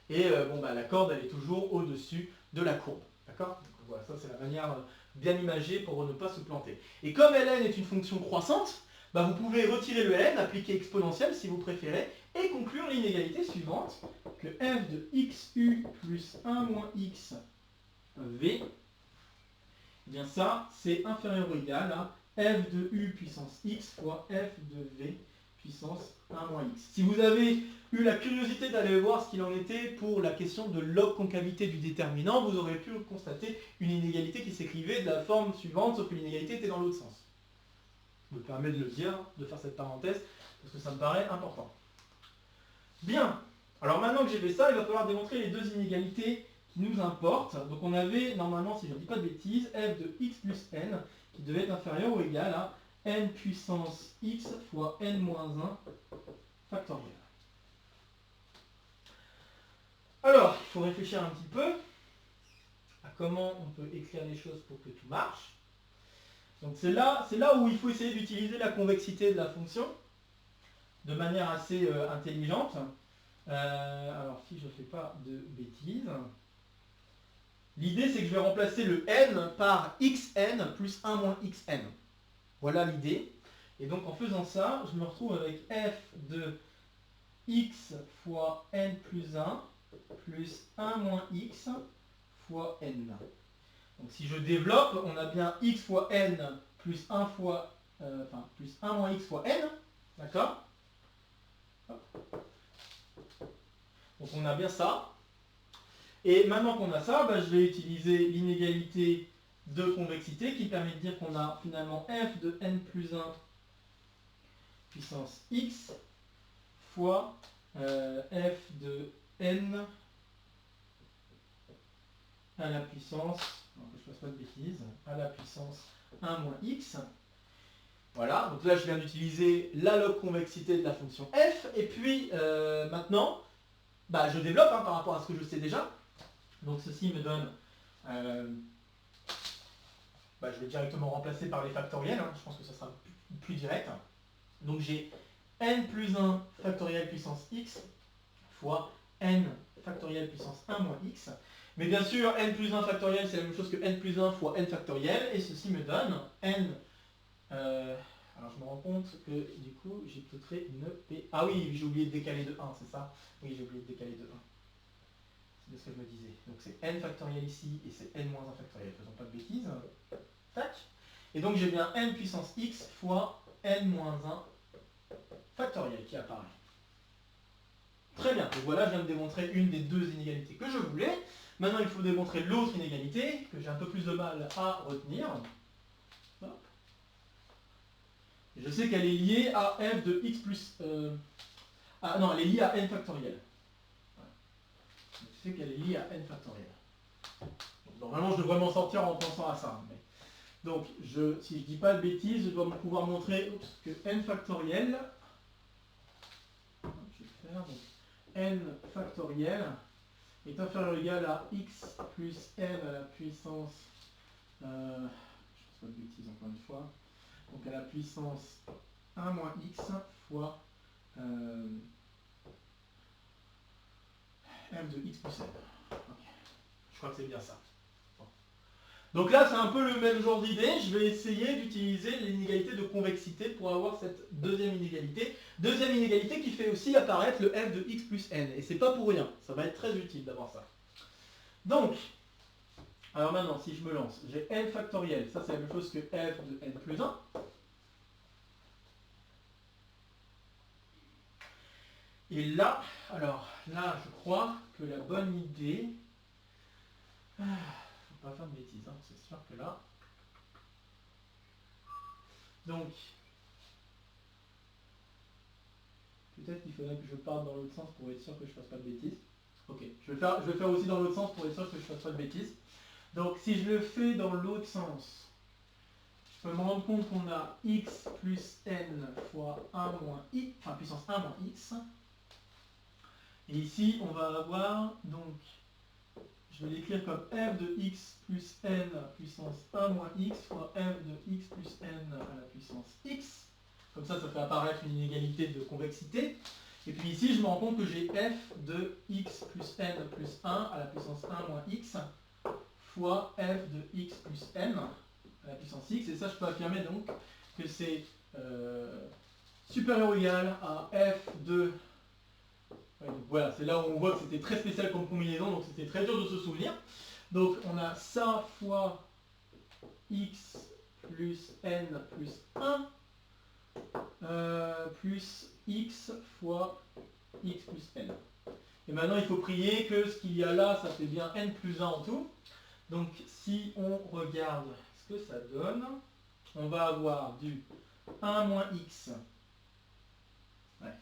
Et bon, bah, la corde, elle est toujours au-dessus de la courbe. D'accord? Voilà, ça c'est la manière bien imagée pour ne pas se planter. Et comme ln est une fonction croissante, bah, vous pouvez retirer le ln, appliquer exponentielle si vous préférez, et conclure l'inégalité suivante, que f de xu plus 1 moins x v, eh bien ça, c'est inférieur ou égal à f de u puissance x fois f de v puissance 1 moins x. Si vous avez eu la curiosité d'aller voir ce qu'il en était pour la question de log concavité du déterminant, vous aurez pu constater une inégalité qui s'écrivait de la forme suivante, sauf que l'inégalité était dans l'autre sens. Je me permets de le dire, de faire cette parenthèse, parce que ça me paraît important. Bien, alors maintenant que j'ai fait ça, il va falloir démontrer les deux inégalités qui nous importent. Donc on avait, normalement, si je ne dis pas de bêtises, f de x plus n, qui devait être inférieur ou égal à n puissance x fois n moins 1 factoriel. Alors, il faut réfléchir un petit peu à comment on peut écrire les choses pour que tout marche. Donc c'est là où il faut essayer d'utiliser la convexité de la fonction de manière assez intelligente. Alors si je ne fais pas de bêtises, l'idée c'est que je vais remplacer le n par xn plus 1 moins xn. Voilà l'idée. Et donc en faisant ça, je me retrouve avec f de x fois n plus 1 plus 1 moins x fois n. Donc si je développe, on a bien x fois n plus 1 fois, plus 1 moins x fois n, d'accord? Donc on a bien ça. Et maintenant qu'on a ça, bah, je vais utiliser l'inégalité de convexité qui permet de dire qu'on a finalement f de n plus 1 puissance x fois f de n à la puissance, alors que je ne fasse pas de bêtises, à la puissance 1 moins x. Voilà, donc là je viens d'utiliser la log convexité de la fonction f, et puis maintenant, bah, je développe par rapport à ce que je sais déjà. Donc ceci me donne, bah, je vais directement remplacer par les factoriels, je pense que ça sera plus direct. Donc j'ai n plus 1 factoriel puissance x fois n factoriel puissance 1 moins x. Mais bien sûr, n plus 1 factoriel, c'est la même chose que n plus 1 fois n factoriel, et ceci me donne n... alors je me rends compte que du coup, j'ai peut-être une p... Ah oui, j'ai oublié de décaler de 1, c'est ça? Oui, j'ai oublié de décaler de 1. C'est de ce que je me disais. Donc c'est n factoriel ici, et c'est n moins 1 factoriel. Faisons pas de bêtises. Tac. Et donc j'ai bien n puissance x fois n moins 1 factoriel qui apparaît. Très bien, donc voilà, je viens de démontrer une des deux inégalités que je voulais. Maintenant, il faut démontrer l'autre inégalité, que j'ai un peu plus de mal à retenir. Hop. Je sais qu'elle est liée à f de x plus... Ah non, elle est liée à n factoriel. Voilà. Je sais qu'elle est liée à n factoriel. Donc, normalement, je devrais m'en sortir en pensant à ça. Mais... Donc, si je ne dis pas de bêtises, je dois pouvoir montrer que n factoriel... Je vais faire, donc, n factoriel est inférieur ou égal à x plus n à la puissance, je ne fais pas de bêtises encore une fois, donc à la puissance 1 moins x fois f de x plus n. Okay. Je crois que c'est bien ça. Bon. Donc là, c'est un peu le même genre d'idée. Je vais essayer d'utiliser l'inégalité de convexité pour avoir cette deuxième inégalité. Deuxième inégalité qui fait aussi apparaître le f de x plus n. Et c'est pas pour rien. Ça va être très utile d'avoir ça. Donc, alors maintenant, si je me lance, j'ai n factoriel. Ça, c'est la même chose que f de n plus 1. Et là, alors là, je crois que la bonne idée... faut pas faire de bêtises, c'est sûr que là... Donc, peut-être qu'il faudrait que je parte dans l'autre sens pour être sûr que je ne fasse pas de bêtises. Ok, je vais faire aussi dans l'autre sens pour être sûr que je ne fasse pas de bêtises. Donc, si je le fais dans l'autre sens, je peux me rendre compte qu'on a x plus n fois 1 moins x, enfin puissance 1 moins x. Et ici, on va avoir, donc, je vais l'écrire comme f de x plus n puissance 1 moins x fois f de x plus n à la puissance x. Comme ça fait apparaître une inégalité de convexité. Et puis ici, je me rends compte que j'ai f de x plus n plus 1 à la puissance 1 moins x fois f de x plus n à la puissance x. Et ça, je peux affirmer donc que c'est supérieur ou égal à f de... Ouais, donc voilà, c'est là où on voit que c'était très spécial comme combinaison, donc c'était très dur de se souvenir. Donc on a ça fois x plus n plus 1 plus x fois x plus n. Et maintenant il faut prier que ce qu'il y a là, ça fait bien n plus 1 en tout. Donc si on regarde ce que ça donne, on va avoir du 1 moins x. Ouais.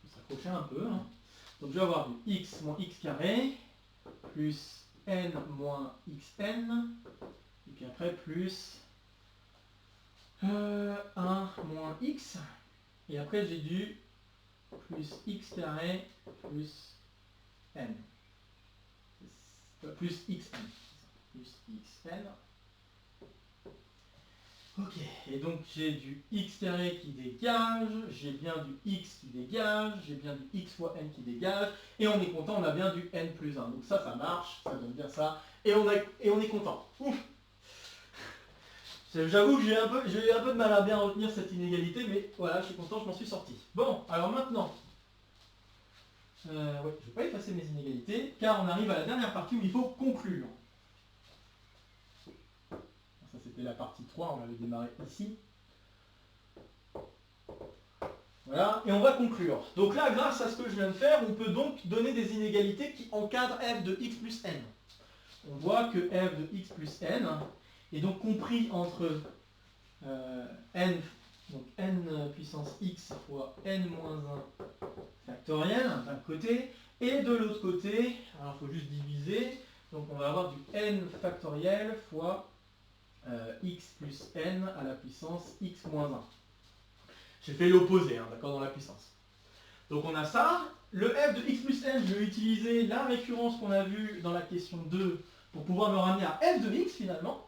Je vais s'accrocher un peu. Donc je vais avoir du x moins x carré plus n moins xn. Et puis après plus 1 moins x. Et après j'ai du plus x carré plus n. Plus xn. Plus xn. Ok, et donc j'ai du x carré qui dégage, j'ai bien du x qui dégage, j'ai bien du x fois n qui dégage, et on est content, on a bien du n plus 1. Donc ça marche, ça donne bien ça, et on est content. Ouf. J'avoue que j'ai un peu de mal à bien retenir cette inégalité, mais voilà, je suis content, je m'en suis sorti. Bon, alors maintenant, ouais, je ne vais pas effacer mes inégalités, car on arrive à la dernière partie où il faut conclure. Ça c'était la partie 3, on l'avait démarré ici. Voilà, et on va conclure. Donc là, grâce à ce que je viens de faire, on peut donc donner des inégalités qui encadrent f de x plus n. On voit que f de x plus n est donc compris entre n, donc n puissance x fois n moins 1 factoriel d'un côté, Et de l'autre côté, alors il faut juste diviser, donc on va avoir du n factoriel fois x plus n à la puissance x moins 1. J'ai fait l'opposé, hein, d'accord, dans la puissance. Donc on a ça. Le f de x plus n, je vais utiliser la récurrence qu'on a vue dans la question 2 pour pouvoir me ramener à f de x finalement.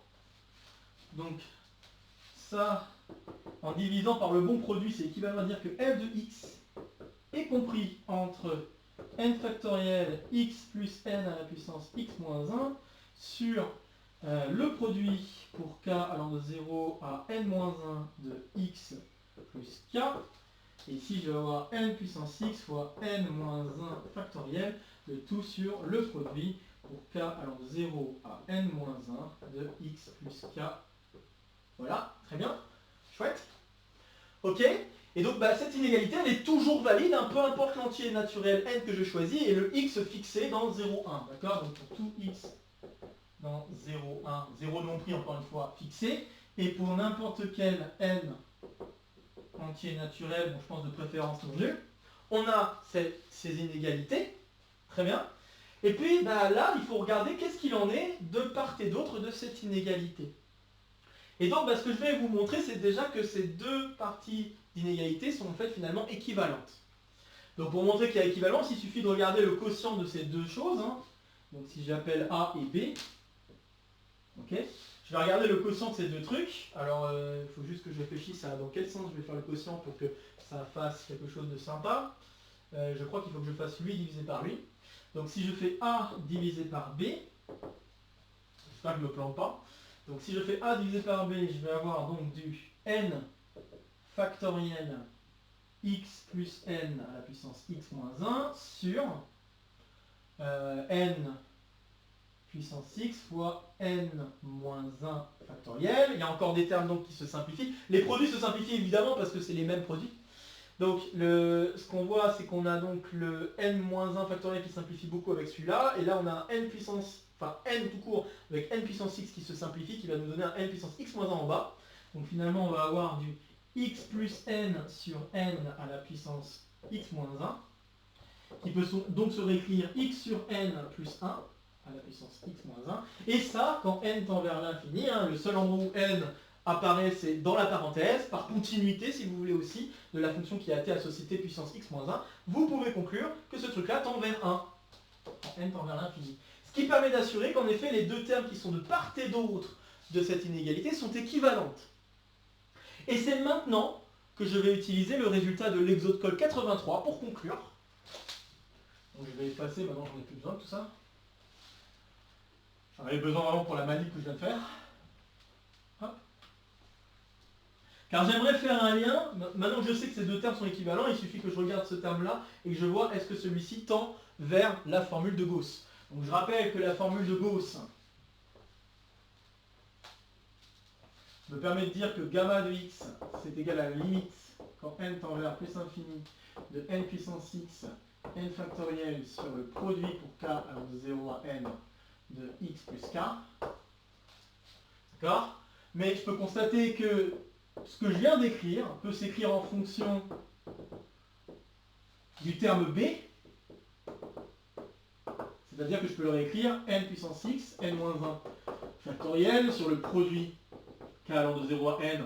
Donc ça, en divisant par le bon produit, c'est équivalent à dire que f de x est compris entre n factoriel x plus n à la puissance x moins 1 sur le produit pour k allant de 0 à n moins 1 de x plus k. Et ici, je vais avoir n puissance x fois n moins 1 factoriel, le tout sur le produit pour k allant de 0 à n moins 1 de x plus k. Voilà, très bien, chouette. Ok, et donc cette inégalité, elle est toujours valide, peu importe l'entier naturel n que je choisis, et le x fixé dans 0, 1, d'accord. Donc pour tout x dans 0, 1, 0 non pris, encore une fois, fixé, et pour n'importe quel n entier naturel, bon, je pense de préférence non nul, on a ces inégalités, très bien. Et puis là, il faut regarder qu'est-ce qu'il en est de part et d'autre de cette inégalité. Et donc ce que je vais vous montrer, c'est déjà que ces deux parties d'inégalité sont en fait finalement équivalentes. Donc pour montrer qu'il y a équivalence, il suffit de regarder le quotient de ces deux choses. Hein. Donc si j'appelle A et B, ok, je vais regarder le quotient de ces deux trucs. Alors il faut juste que je réfléchisse à dans quel sens je vais faire le quotient pour que ça fasse quelque chose de sympa. Je crois qu'il faut que je fasse lui divisé par lui. Donc si je fais A divisé par B, j'espère que je ne me plante pas. Donc si je fais A divisé par B, je vais avoir donc du n factoriel x plus n à la puissance x moins 1 sur n puissance x fois n moins 1 factoriel. Il y a encore des termes donc qui se simplifient. Les produits se simplifient évidemment parce que c'est les mêmes produits. Donc ce qu'on voit, c'est qu'on a donc le n-1 factoriel qui simplifie beaucoup avec celui-là, et là on a un n puissance, enfin n tout court avec n puissance x qui se simplifie, qui va nous donner un n puissance x moins 1 en bas. Donc finalement on va avoir du x plus n sur n à la puissance x moins 1, qui peut donc se réécrire x sur n plus 1 à la puissance x moins 1, et ça quand n tend vers l'infini, hein, le seul endroit où n apparaît, c'est dans la parenthèse, par continuité, si vous voulez aussi, de la fonction qui a été associée puissance x moins 1, vous pouvez conclure que ce truc-là tend vers 1. N tend vers l'infini. Ce qui permet d'assurer qu'en effet, les deux termes qui sont de part et d'autre de cette inégalité sont équivalentes. Et c'est maintenant que je vais utiliser le résultat de l'exo de Cole 83 pour conclure. Donc je vais effacer, maintenant j'en ai plus besoin de tout ça. J'en avais besoin vraiment pour la manip que je viens de faire. Hop. Car j'aimerais faire un lien, maintenant que je sais que ces deux termes sont équivalents, il suffit que je regarde ce terme-là et que je vois est-ce que celui-ci tend vers la formule de Gauss. Donc je rappelle que la formule de Gauss me permet de dire que gamma de x c'est égal à la limite quand n tend vers plus infini de n puissance x n factoriel sur le produit pour k allant de 0 à n de x plus k. D'accord? Mais je peux constater que ce que je viens d'écrire peut s'écrire en fonction du terme b, c'est-à-dire que je peux le réécrire n puissance x, n-1 factoriel sur le produit k allant de 0 à n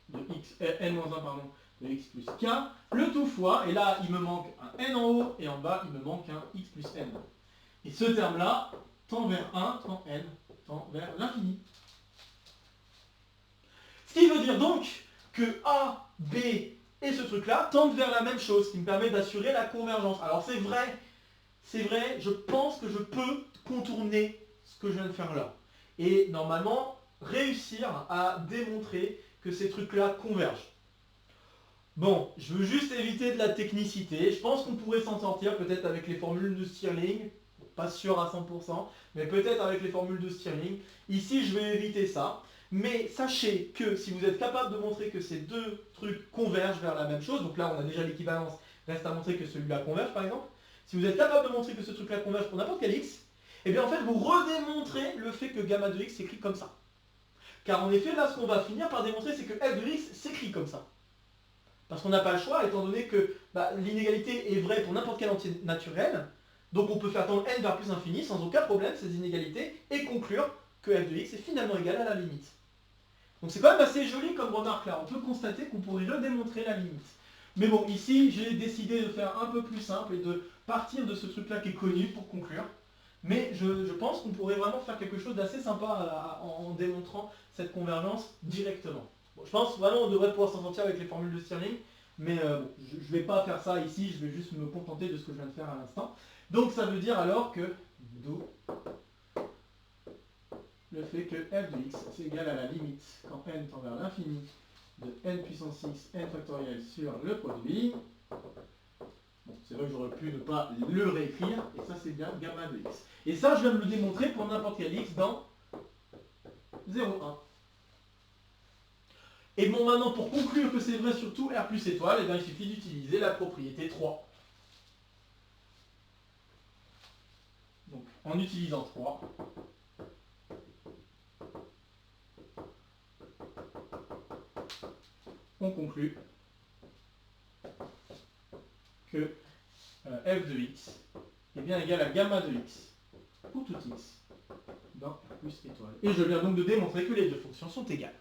de x, n-1 pardon, de x plus k, le tout fois, et là il me manque un n en haut et en bas il me manque un x plus n. Et ce terme-là tend vers 1, tend n, tend vers l'infini. Ce qui veut dire donc que A, B et ce truc-là tendent vers la même chose, ce qui me permet d'assurer la convergence. Alors c'est vrai, je pense que je peux contourner ce que je viens de faire là. Et normalement, réussir à démontrer que ces trucs-là convergent. Bon, je veux juste éviter de la technicité. Je pense qu'on pourrait s'en sortir peut-être avec les formules de Stirling. Pas sûr à 100%, mais peut-être avec les formules de Stirling. Ici, je vais éviter ça. Mais sachez que si vous êtes capable de montrer que ces deux trucs convergent vers la même chose, donc là on a déjà l'équivalence, reste à montrer que celui-là converge par exemple, si vous êtes capable de montrer que ce truc-là converge pour n'importe quel x, et bien en fait vous redémontrez le fait que gamma de x s'écrit comme ça. Car en effet là ce qu'on va finir par démontrer c'est que f de x s'écrit comme ça. Parce qu'on n'a pas le choix étant donné que l'inégalité est vraie pour n'importe quel entier naturel, donc on peut faire tendre n vers plus infini sans aucun problème ces inégalités et conclure que f de x est finalement égal à la limite. Donc c'est quand même assez joli comme remarque là, on peut constater qu'on pourrait redémontrer la limite. Mais bon, ici j'ai décidé de faire un peu plus simple et de partir de ce truc là qui est connu pour conclure. Mais je pense qu'on pourrait vraiment faire quelque chose d'assez sympa en démontrant cette convergence directement. Bon, je pense vraiment qu'on devrait pouvoir s'en sortir avec les formules de Stirling, mais bon, je ne vais pas faire ça ici, je vais juste me contenter de ce que je viens de faire à l'instant. Donc ça veut dire alors que, d'où le fait que f de x c'est égal à la limite quand n tend vers l'infini de n puissance x n factoriel sur le produit. Bon, c'est vrai que j'aurais pu ne pas le réécrire, et ça c'est bien gamma de x. Et ça je viens de le démontrer pour n'importe quel x dans 0, 1. Et bon, maintenant pour conclure que c'est vrai sur tout R plus étoile, eh bien, il suffit d'utiliser la propriété 3. Donc en utilisant 3, on conclut que f de x est bien égal à gamma de x pour tout x dans R plus étoile. Et je viens donc de démontrer que les deux fonctions sont égales.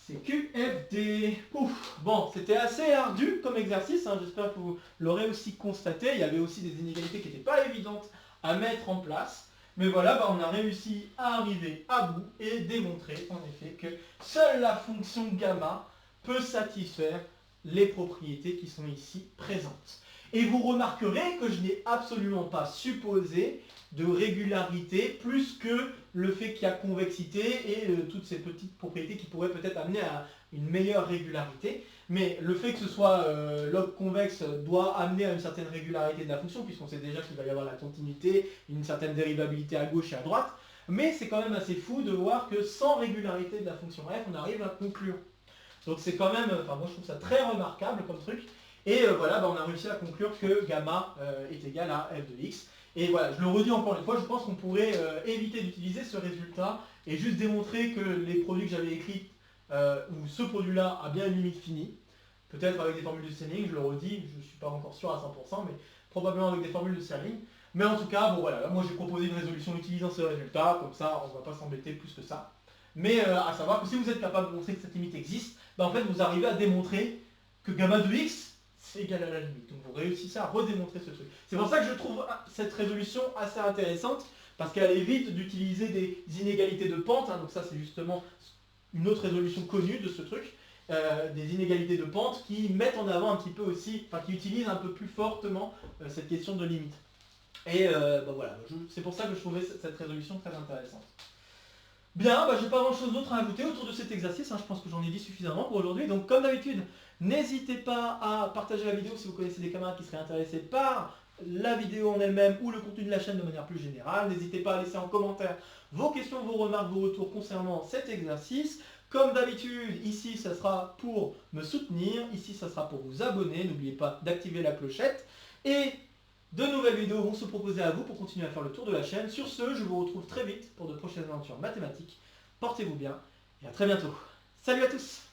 C'est QFD. Ouf. Bon, c'était assez ardu comme exercice, hein. J'espère que vous l'aurez aussi constaté. Il y avait aussi des inégalités qui n'étaient pas évidentes à mettre en place. Mais voilà, on a réussi à arriver à bout et démontrer en effet que seule la fonction gamma peut satisfaire les propriétés qui sont ici présentes. Et vous remarquerez que je n'ai absolument pas supposé de régularité plus que le fait qu'il y a convexité et toutes ces petites propriétés qui pourraient peut-être amener à une meilleure régularité. Mais le fait que ce soit log convexe doit amener à une certaine régularité de la fonction, puisqu'on sait déjà qu'il va y avoir la continuité, une certaine dérivabilité à gauche et à droite. Mais c'est quand même assez fou de voir que sans régularité de la fonction f, on arrive à conclure. Donc c'est quand même, enfin moi je trouve ça très remarquable comme truc. Et voilà, on a réussi à conclure que gamma est égal à f de x. Et voilà, je le redis encore une fois, je pense qu'on pourrait éviter d'utiliser ce résultat et juste démontrer que les produits que j'avais écrits, ou ce produit-là a bien une limite finie. Peut-être avec des formules de Stirling, je le redis, je ne suis pas encore sûr à 100%, mais probablement avec des formules de Stirling. Mais en tout cas, bon voilà, là, moi j'ai proposé une résolution utilisant ce résultat, comme ça on ne va pas s'embêter plus que ça. Mais à savoir que si vous êtes capable de montrer que cette limite existe, en fait vous arrivez à démontrer que gamma de x c'est égal à la limite. Donc vous réussissez à redémontrer ce truc. C'est pour ça que je trouve cette résolution assez intéressante, parce qu'elle évite d'utiliser des inégalités de pente, hein, donc ça c'est justement une autre résolution connue de ce truc, des inégalités de pente qui mettent en avant un petit peu aussi, enfin qui utilisent un peu plus fortement cette question de limite. Et voilà, c'est pour ça que je trouvais cette résolution très intéressante. Bien, j'ai pas grand chose d'autre à ajouter autour de cet exercice, hein. Je pense que j'en ai dit suffisamment pour aujourd'hui. Donc comme d'habitude, n'hésitez pas à partager la vidéo si vous connaissez des camarades qui seraient intéressés par la vidéo en elle-même ou le contenu de la chaîne de manière plus générale. N'hésitez pas à laisser en commentaire vos questions, vos remarques, vos retours concernant cet exercice. Comme d'habitude, ici ça sera pour me soutenir, ici ça sera pour vous abonner. N'oubliez pas d'activer la clochette. Et de nouvelles vidéos vont se proposer à vous pour continuer à faire le tour de la chaîne. Sur ce, je vous retrouve très vite pour de prochaines aventures mathématiques. Portez-vous bien et à très bientôt. Salut à tous!